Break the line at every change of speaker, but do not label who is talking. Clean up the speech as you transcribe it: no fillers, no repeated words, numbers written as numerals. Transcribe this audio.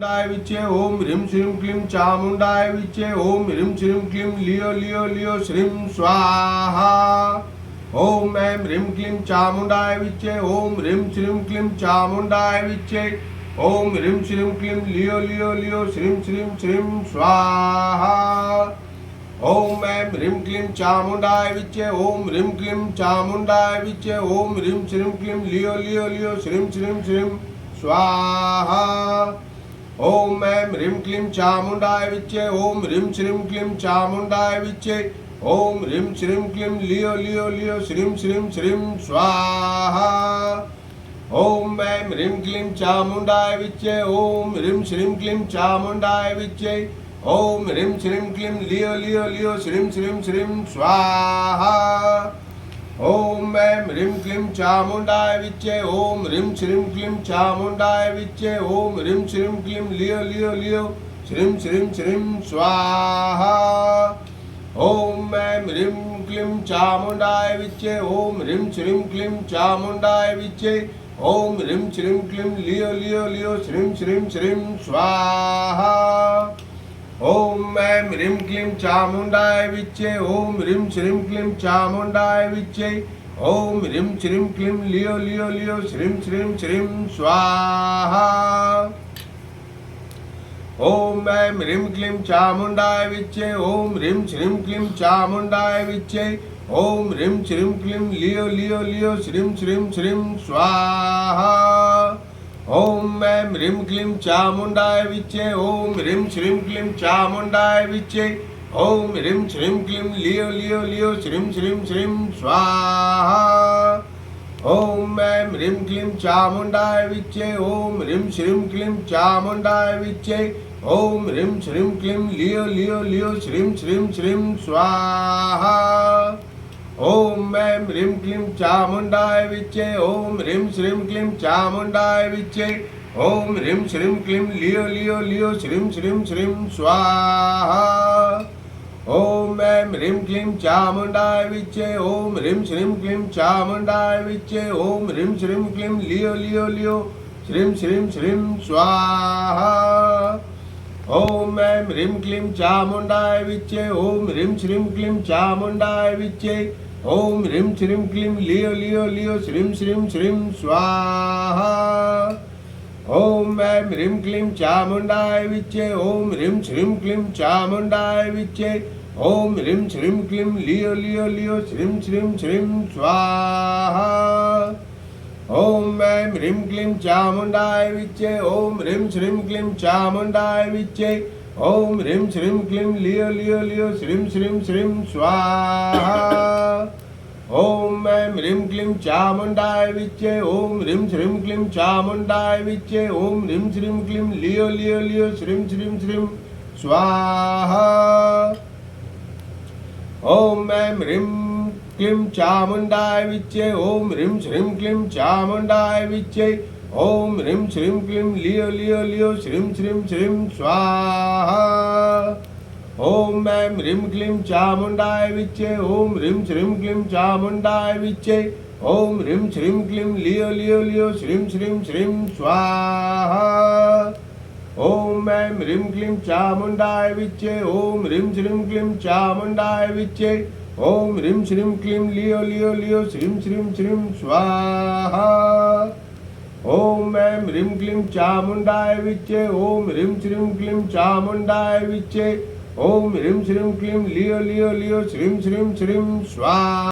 चामुंडाय विचे ओम ह्रीं श्रीं क्लीं चामुंडाय विचे ओम ह्रीं श्रीं क्लीं लियो लियो लियो श्रीं स्वाहा। ओम ऐं ह्रीं क्लीं चामुंडाय विचे ओम ह्रीं श्रीं क्लीं चामुंडाय विचे ओम ह्रीं श्रीं क्लीं लियो लियो लियो श्रीं श्रीं श्रीं स्वाहा। ओम ऐं ह्रीं क्लीं चामुंडाय विचे ओम ह्रीं क्लीं चामुंडाय विचे ओम ह्रीं श्रीं क्लीं लियो लियो लियो श्रीं श्रीं श्रीं स्वाहा। ओम ऐं ह्रीं क्लीं चामुंडाय विचे ओम ह्रीं श्रीं क्लीं चामुंडाय विचे ओम ह्रीं श्रीं क्लीं लियो लियो लियो श्रीं श्रीं श्रीं स्वाहा। ओम ऐं ह्रीं क्लीं चामुंडाय विचे ओम ह्रीं श्रीं क्लीं चामुंडाय विचे ओम ह्रीं श्रीं क्लीं लियो लियो लियो श्रीं श्रीं श्रीं स्वाहा। ओम ऐं ह्रीं क्लीं चामुंडाय विचे ओम ह्रीं श्रीं क्लीं चामुंडाय विचे ओम ह्रीं श्रीं क्लीं लियो लियो लियो श्रीं श्रीं श्रीं स्वाहा। ओम ऐं ह्रीं क्लीं चामुंडाय विचे ओम ह्रीं श्रीं क्लीं चामुंडाय विचे ओम ह्रीं श्रीं क्लीं लियो लियो लियो श्रीं श्रीं श्रीं स्वाहा। ओम ऐं ह्रीं क्लीं चामुंडाय विचे ओम ह्रीं श्रीं क्लीं चामुंडाय विचे ओम ह्रीं श्रीं क्लीं लियो लियो लियो श्रीं श्रीं श्रीं स्वाहा। ओम ऐं ह्रीं क्लीं चामुंडाय विचे ओम ह्रीं श्रीं क्लीं चामुंडाय विचे ओम ह्रीं श्रीं क्लीं लियो लियो लियो श्रीं श्रीं श्रीं स्वाहा। ओम ऐं ह्रीं क्लीं चामुंडाय विचे ओम ह्रीं श्रीं क्लीं चामुंडाय विचे ओम ह्रीं श्रीं क्लीं लियो लियो लियो श्रीं श्रीं श्रीं स्वाहा। ओम ऐं ह्रीं क्लीं चामुंडाय विचे ओम ह्रीं श्रीं क्लीं चामुंडाय विचे ओम ह्रीं श्रीं क्लीं लियो लियो लियो श्रीं श्रीं श्रीं स्वाहा। ओम ऐं ह्रीं क्लीं चामुंडाय विचे ओम ह्रीं श्रीं क्लीं चामुंडाय विचे ओम ह्रीं श्रीं क्लीं लियो लियो लियो श्रीं श्रीं श्रीं स्वाहा। ओम ऐं ह्रीं क्लीं चामुंडाय विचे ओम ह्रीं श्रीं क्लीं चामुंडाय विचे ओम ह्रीं श्रीं क्लीं लियो लियो लियो श्रीं श्रीं श्रीं स्वाहा। ओम ऐं ह्रीं क्लीं चामुंडाय विचे ओम ह्रीं श्रीं क्लीं चामुंडाय विचे ओम ह्रीं श्रीं क्लीं लियो लियो लियो श्रीं श्रीं श्रीं स्वाहा। ओम ऐं ह्रीं क्लीं चामुंडाय विचे ओम ह्रीं श्रीं क्लीं चामुंडाय विचे ओम ह्रीं श्रीं क्लीं लियो लियो लियो श्रीं श्रीं श्रीं स्वाहा। ओम ऐं ह्रीं क्लीं चामुंडाय विचे ओम ह्रीं श्रीं क्लीं चामुंडाय विचे ओम ह्रीं श्रीं क्लीं लियो लियो लियो श्रीं श्रीं श्रीं स्वाहा। ओम ऐं ह्रीं क्लीं चामुंडाय विचे ओम ह्रीं श्रीं क्लीं चामुंडाय विचे ओम ह्रीं श्रीं क्लीं लियो लियो लियो श्रीं श्रीं श्रीं स्वाहा। ओम ऐं ह्रीं क्लीं चामुंडाय विचे ओम ह्रीं श्रीं क्लीं चामुंडाय विचे ओम ह्रीं श्रीं क्लीं लियो लियो लियो श्रीं श्रीं श्रीं स्वाहा। ओम ऐं ह्रीं क्लीं चामुंडाय विचे ओम ह्रीं श्रीं क्लीं चामुंडाय विचे ओम ह्रीं श्रीं क्लीं लियो लियो लियो श्रीं श्रीं श्रीं स्वाहा। ओम ऐं ह्रीं क्लीं चामुंडाय विचे ओम ह्रीं श्रीं क्लीं चामुंडाय विचे ओम ह्रीं श्रीं क्लीं लियो लियो लियो श्रीं श्रीं श्रीं स्वाहा। ओम ऐं ह्रीं क्लीं चामुंडाय विचे ओम ह्रीं श्रीं क्लीं चामुंडाय विचे ओम ह्रीं श्रीं क्लीं लियो लियो लियो श्रीं श्रीं श्रीं स्वाहा।